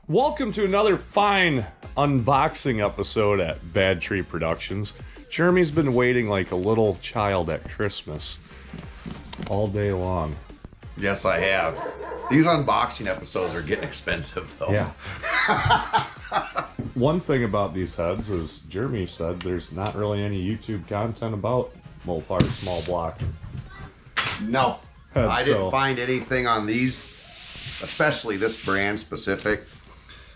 Welcome to another fine unboxing episode at Bad Tree Productions. Jeremy's been waiting like a little child at Christmas all day long. Yes, I have. These unboxing episodes are getting expensive, though. Yeah. One thing about these heads is Jeremy said there's not really any YouTube content about Mopar small block. No. Heads, I didn't find anything on these, especially this brand specific.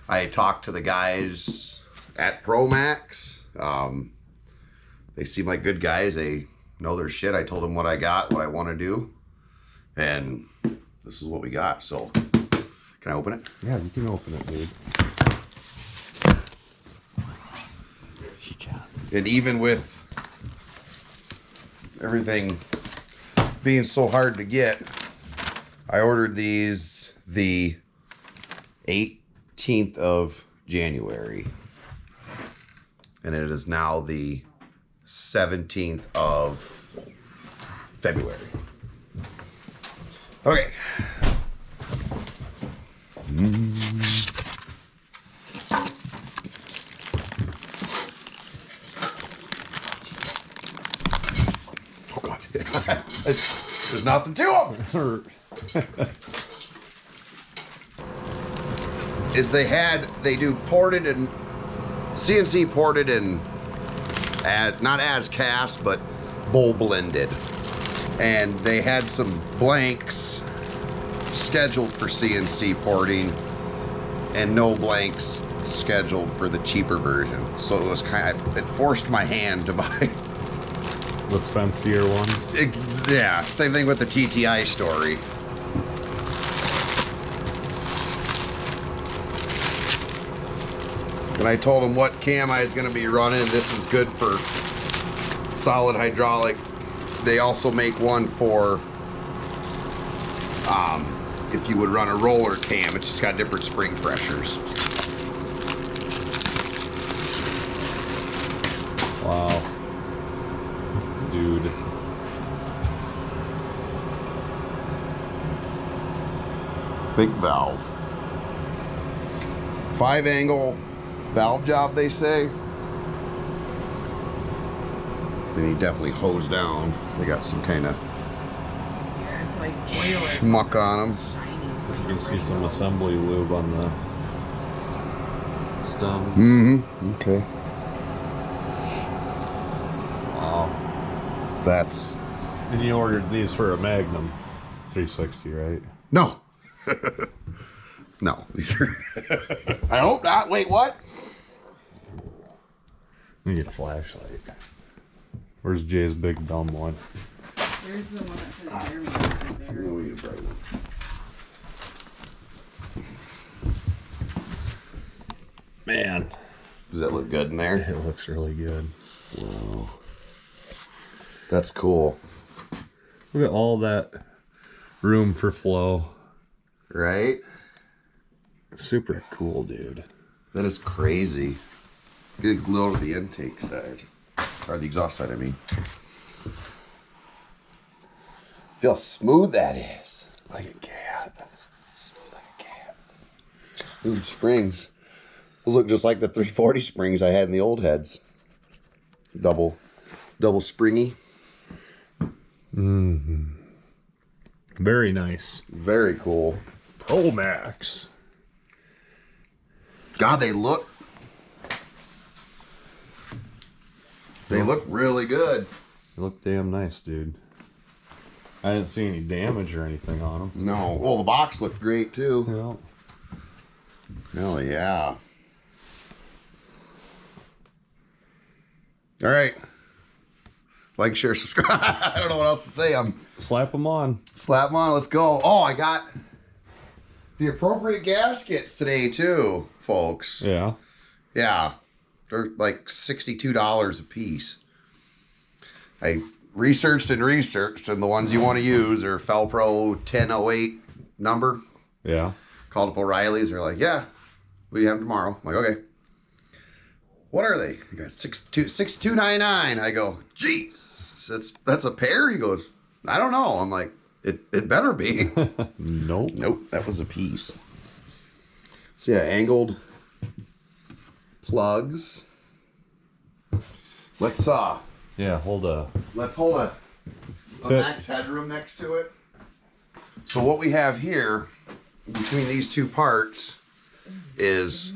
I talked to the guys at Promaxx. They seem like good guys. They know their shit. I told them what I got, what I want to do. And this is what we got. So, can I open it? Yeah, you can open it, dude. You can. And even with everything being so hard to get, I ordered these the 18th of January. And it is now the 17th of February. Okay. Oh God. There's nothing to them. Is they do ported and CNC ported and not as cast, but bowl blended. And they had some blanks scheduled for CNC porting and no blanks scheduled for the cheaper version. So it was it forced my hand to buy The Spencier ones. yeah, same thing with the TTI story. And I told them what cam I was going to be running. This is good for solid hydraulic. They also make one for if you would run a roller cam. It's just got different spring pressures. Wow. Dude. Big valve. 5-angle valve job, they say. Then he definitely hosed down. They got some kind of Yeah, it's like oil. schmuck on them. Shiny. You can see some assembly lube on the stem. Mm-hmm. Okay. Wow. That's And you ordered these for a Magnum 360, right? no. No, these are. I hope not. Wait, what? Let me get a flashlight. Where's Jay's big dumb one? There's the one that says Jeremy right there. Oh, you bright one. Man, Does that look good in there? it looks really good. Wow. That's cool. Look at all that room for flow. Right? Super cool, dude. That is crazy. Get a glow to the intake side. Or the exhaust side, I mean. Feel how smooth that is. Like a cat. Smooth like a cat. Ooh, springs. Those look just like the 340 springs I had in the old heads. Double springy. Mm-hmm. Very nice. Very cool. Promaxx. God, they look really good. They look damn nice, dude. I didn't see any damage or anything on them. No. Well, the box looked great too. Yeah. Hell yeah. All right. Like, share, subscribe. I don't know what else to say. Slap them on. Slap them on. Let's go. Oh, I got the appropriate gaskets today too, folks. Yeah. Yeah. They're like $62 a piece. I researched, and the ones you want to use are Felpro 1008 number. Yeah. Called up O'Reilly's. They're like, yeah, we have them tomorrow. I'm like, okay. What are they? He goes, $62.99. I go, geez, that's a pair? He goes, I don't know. I'm like, it better be. Nope. Nope, that was a piece. So yeah, angled plugs. Let's Yeah, hold a max headroom next to it. So what we have here between these two parts is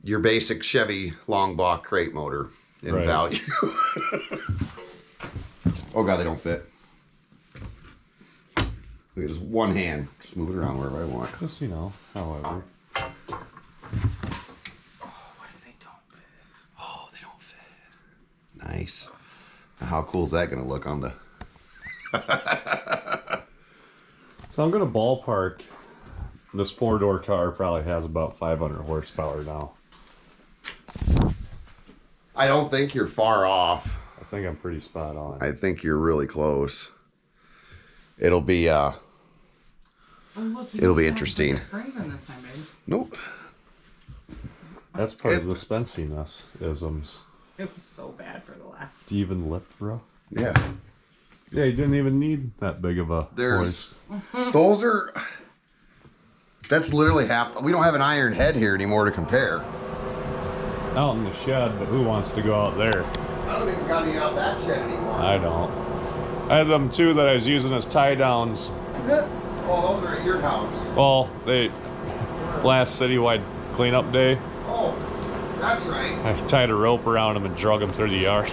your basic Chevy long block crate motor in value. Oh God, they don't fit. Look at just one hand. Just move it around wherever I want. Just, you know, however. Oh, what if they don't fit? Oh, they don't fit. Nice. How cool is that going to look on the... So I'm going to ballpark. This 4-door car probably has about 500 horsepower now. I don't think you're far off. I think I'm pretty spot on. I think you're really close. It'll be Oh, look, it'll be interesting. Springs in this time, babe. Nope. That's part of the spenciness isms. It was so bad for the last. Do you even lift, bro? Yeah. Yeah, you didn't even need that big of a There's hoist. those are that's literally half. We don't have an iron head here anymore to compare. Out in the shed, but who wants to go out there? I don't even got any out that shed anymore. I don't. I had them too that I was using as tie downs. Oh, those are at your house. Well, last citywide cleanup day, Oh, that's right. I tied a rope around them and drug them through the yard.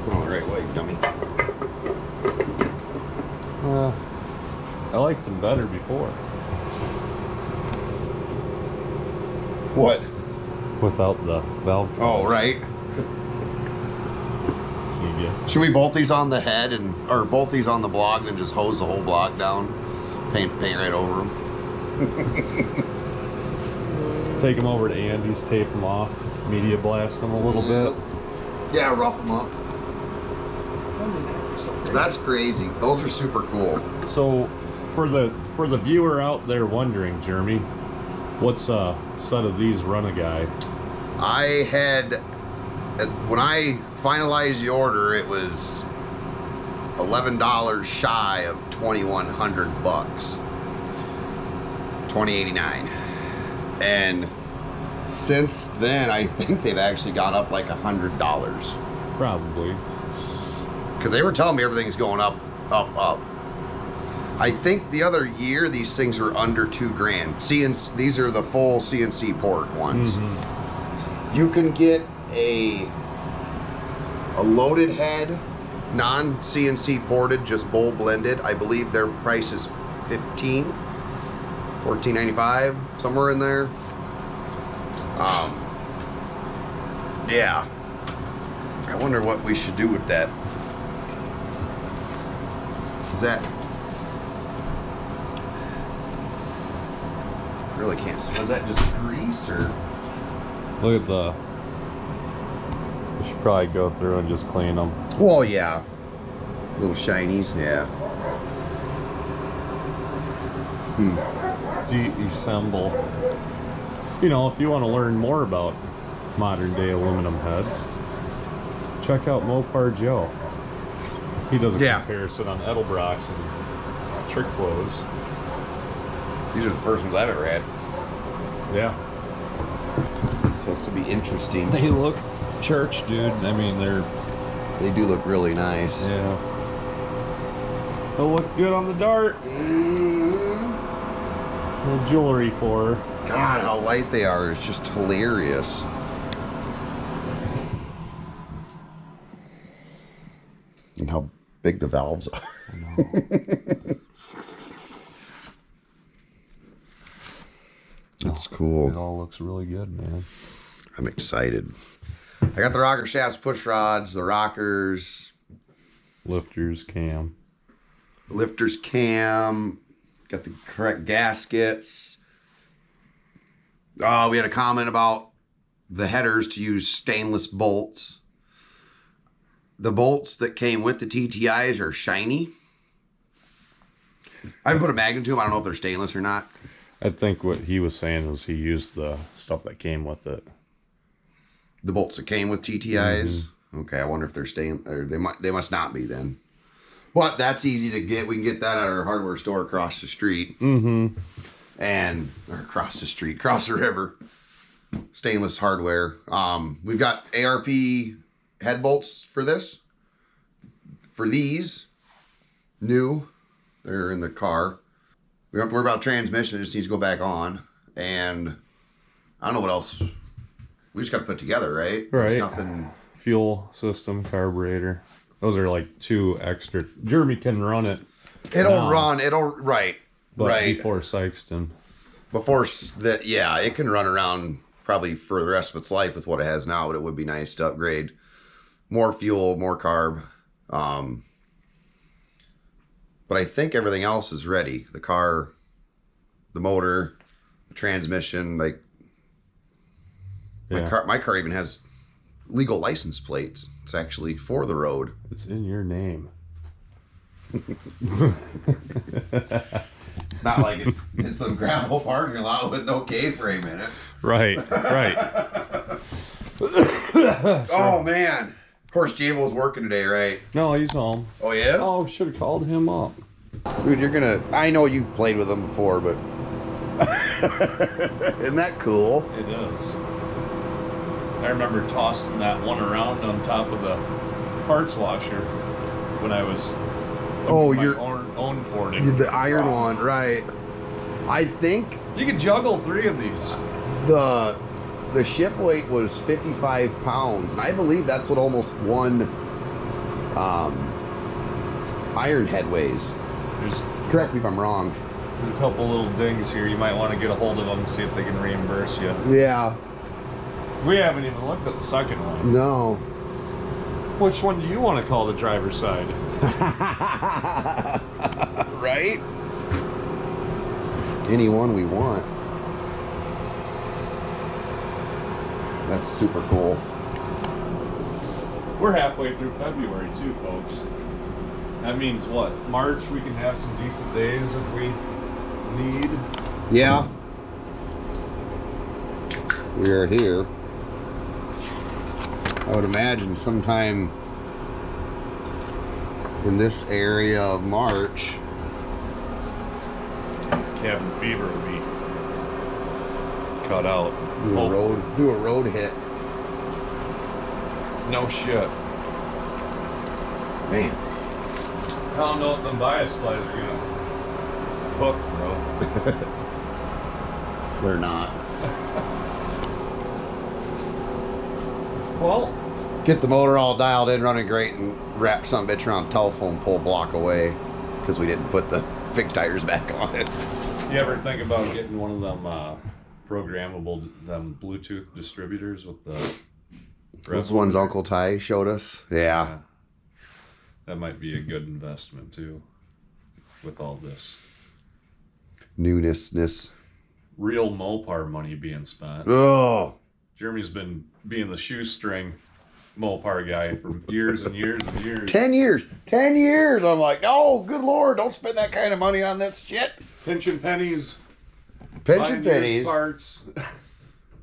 Going the right way, dummy. I liked them better before. What? Without the valve. Oh, right. Yeah. Should we bolt these on the head or bolt these on the block and then just hose the whole block down? Paint right over them. Take them over to Andy's, tape them off, media blast them a little bit. Yeah, rough them up. That's crazy. Those are super cool. So, for the viewer out there wondering, Jeremy, what's a set of these run a guy? I had, when I finalized the order, it was $11 shy of $2,100, $2,089, and since then I think they've actually gone up like $100. Probably. Because they were telling me everything's going up, up. I think the other year these things were under $2,000. CNC, these are the full CNC port ones. Mm-hmm. You can get a loaded head, non-CNC ported, just bowl blended. I believe their price is $14.95, somewhere in there. Yeah. I wonder what we should do with that. Is that... really can't. Was that just grease or? Look at the. We should probably go through and just clean them. Well, yeah. Little shinies, yeah. Deassemble. You know, if you want to learn more about modern day aluminum heads, check out Mopar Joe. He does a comparison on Edelbrock's and trick flows. These are the first ones I've ever had. Yeah. Supposed to be interesting. They look church, dude. I mean, they do look really nice. Yeah. They'll look good on the dart. Little jewelry for her. God, how light they are is just hilarious. And how big the valves are. I know. That's cool. It all looks really good, man. I'm excited. I got the rocker shafts, push rods, the rockers. Lifters, cam. Lifters cam. Got the correct gaskets. We had a comment about the headers to use stainless bolts. The bolts that came with the TTIs are shiny. I haven't put a magnet to them. I don't know if they're stainless or not. I think what he was saying was he used the stuff that came with it. The bolts that came with TTIs? Okay, I wonder if they're staying, or they must not be then. But that's easy to get. We can get that at our hardware store across the street. Mm-hmm. And or across the street, across the river. Stainless hardware. We've got ARP head bolts for this. For these, new. They're in the car. We don't have to worry about transmission. It just needs to go back on. And I don't know what else. We just got to put together, right? Right. There's nothing. Fuel system, carburetor. Those are like 2 extra. Jeremy can run it. It'll run. Right. But right. before Sykeston. Before that, yeah, it can run around probably for the rest of its life with what it has now, but it would be nice to upgrade. More fuel, more carb. But I think everything else is ready. The car, the motor, the transmission, like my car even has legal license plates. It's actually for the road. It's in your name. It's not like it's in some gravel parking lot with no K-frame in it. Right. Oh, man. Of course, Jabel's working today, right? No, he's home. Oh, he is? Oh, should have called him up. Dude, you're gonna... I know you've played with him before, but... Isn't that cool? It is. I remember tossing that one around on top of the parts washer when I was your own porting. the iron one, right? I think You could juggle 3 of these. the ship weight was 55 pounds, and I believe that's what almost one iron head weighs. There's Correct me if I'm wrong. a couple little dings here. You might want to get a hold of them and see if they can reimburse you. Yeah. We haven't even looked at the second one. No. Which one do you want to call the driver's side? Right? Any one we want. That's super cool. We're halfway through February too, folks. That means what? March we can have some decent days if we need. Yeah. We are here. I would imagine sometime in this area of March. Cabin fever will be cut out. Do a road hit. No shit. Man. I don't know what them bias supplies are gonna hook, bro. They're not. Well, Get the motor all dialed in, running great, and wrap some bitch around telephone pole block away because we didn't put the big tires back on it. you ever think about getting one of them programmable, them Bluetooth distributors with the... Those ones Uncle Ty showed us? Yeah. That might be a good investment too, with all this Newness. real Mopar money being spent. Oh. Jeremy's been being the shoestring Mopar guy for years and years and years. 10 years. 10 years. I'm like, no, good Lord, don't spend that kind of money on this shit. Pinching pennies. Pinching buying used pennies. Parts.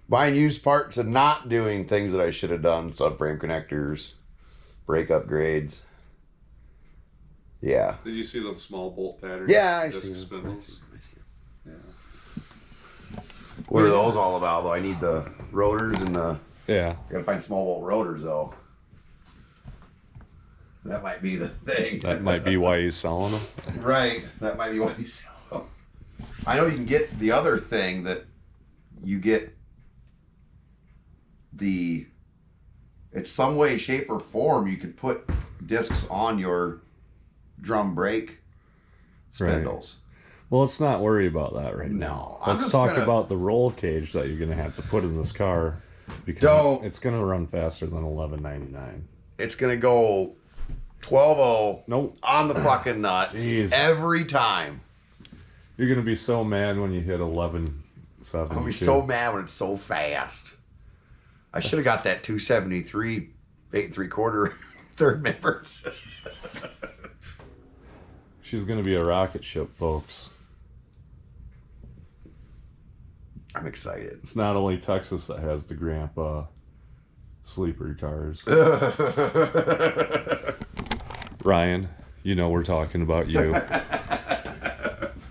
Buying used parts and not doing things that I should have done. Subframe connectors. Brake upgrades. Yeah. Did you see them small bolt patterns? Yeah, I Disc see spindles. Yeah. What are those all about, though? I need the rotors and the... Yeah. I gotta find small bolt rotors, though. That might be the thing. That might be why he's selling them. Right. That might be why he's selling them. I know you can get the other thing that you get the... It's some way, shape, or form you can put discs on your drum brake spindles. Right. Well, let's not worry about that right No, now. Let's talk about the roll cage that you're going to have to put in this car, because it's going to run faster than 1199. It's going to go 12.0 Nope. on the fucking nuts. Jeez. Every time. You're going to be so mad when you hit 11.7. I'm going to be so mad when it's so fast. I should have got that 273 8 3/4 third members. She's going to be a rocket ship, folks. I'm excited. It's not only Texas that has the grandpa Sleeper cars. Ryan, you know we're talking about you.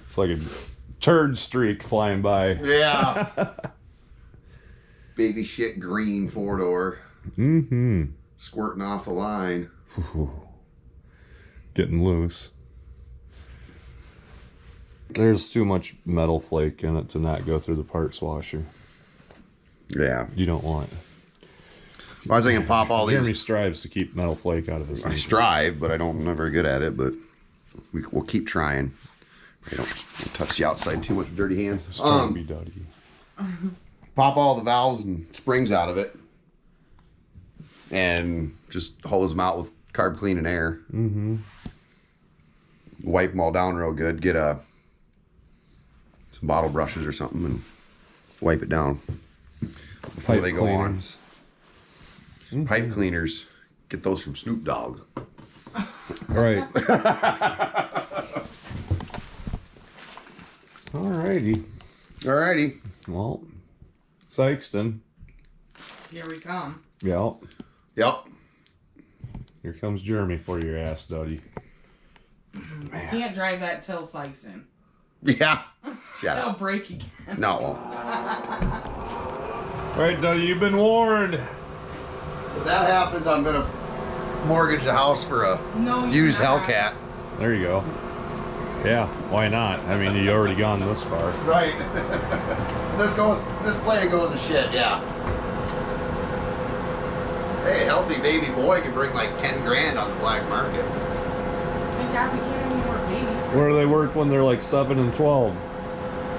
It's like a turd streak flying by. Yeah. Baby shit green 4-door. Mm-hmm. Squirting off the line. Getting loose. There's too much metal flake in it to not go through the parts washer. Yeah. You don't want it. I was thinking pop all these. Jeremy strives to keep metal flake out of his I meat. strive, but I'm not very good at it, but we'll keep trying. I don't touch the outside too much with dirty hands. It's trying to be dirty. Pop all the valves and springs out of it. And just hose them out with carb clean and air. Mm-hmm. Wipe them all down real good. Get some bottle brushes or something and wipe it down before Pipe they go cleaners. on. Pipe cleaners. Get those from Snoop Dogg. Right. Alrighty. Alrighty. Well, Sykeston. Here we come. Yeah. Yep. Here comes Jeremy for your ass, Duddy. Can't drive that till Sykeston. Yeah. Shut It'll up. break again. No, it won't. Right, Duddy, you've been warned. If that happens, I'm gonna mortgage the house for a No, you're used not. Hellcat. There you go. Yeah, why not? I mean, you already gone this far. Right. This play goes to shit, yeah. Hey, a healthy baby boy can bring like 10 grand on the black market. Thank God we can't have any more babies. Where do they work when they're like 7 and 12?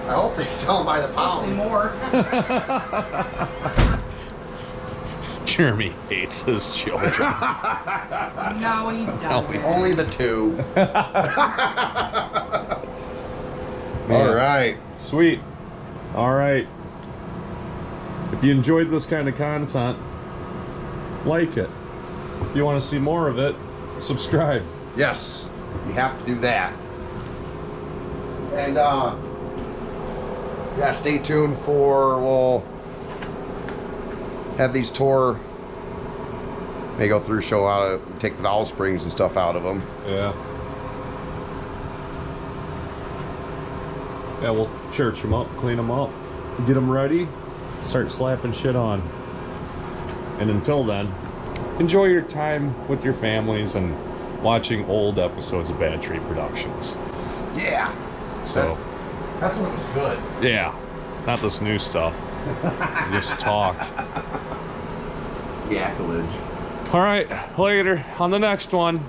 I hope they sell them by the Hopefully pound. more. Jeremy hates his children. No, he doesn't. Only the 2. Man. All right. Sweet. All right. If you enjoyed this kind of content, like it. If you want to see more of it, subscribe. Yes, you have to do that. And yeah, stay tuned we'll have these tore. May go through, show how to take the valve springs and stuff out of them. Yeah. Yeah, we'll church them up, clean them up, get them ready, start slapping shit on. And until then, enjoy your time with your families and watching old episodes of Bad Tree Productions. Yeah. So, That's when it was good. yeah, not this new stuff. Just talk. Yeah, college. All right, later on the next one.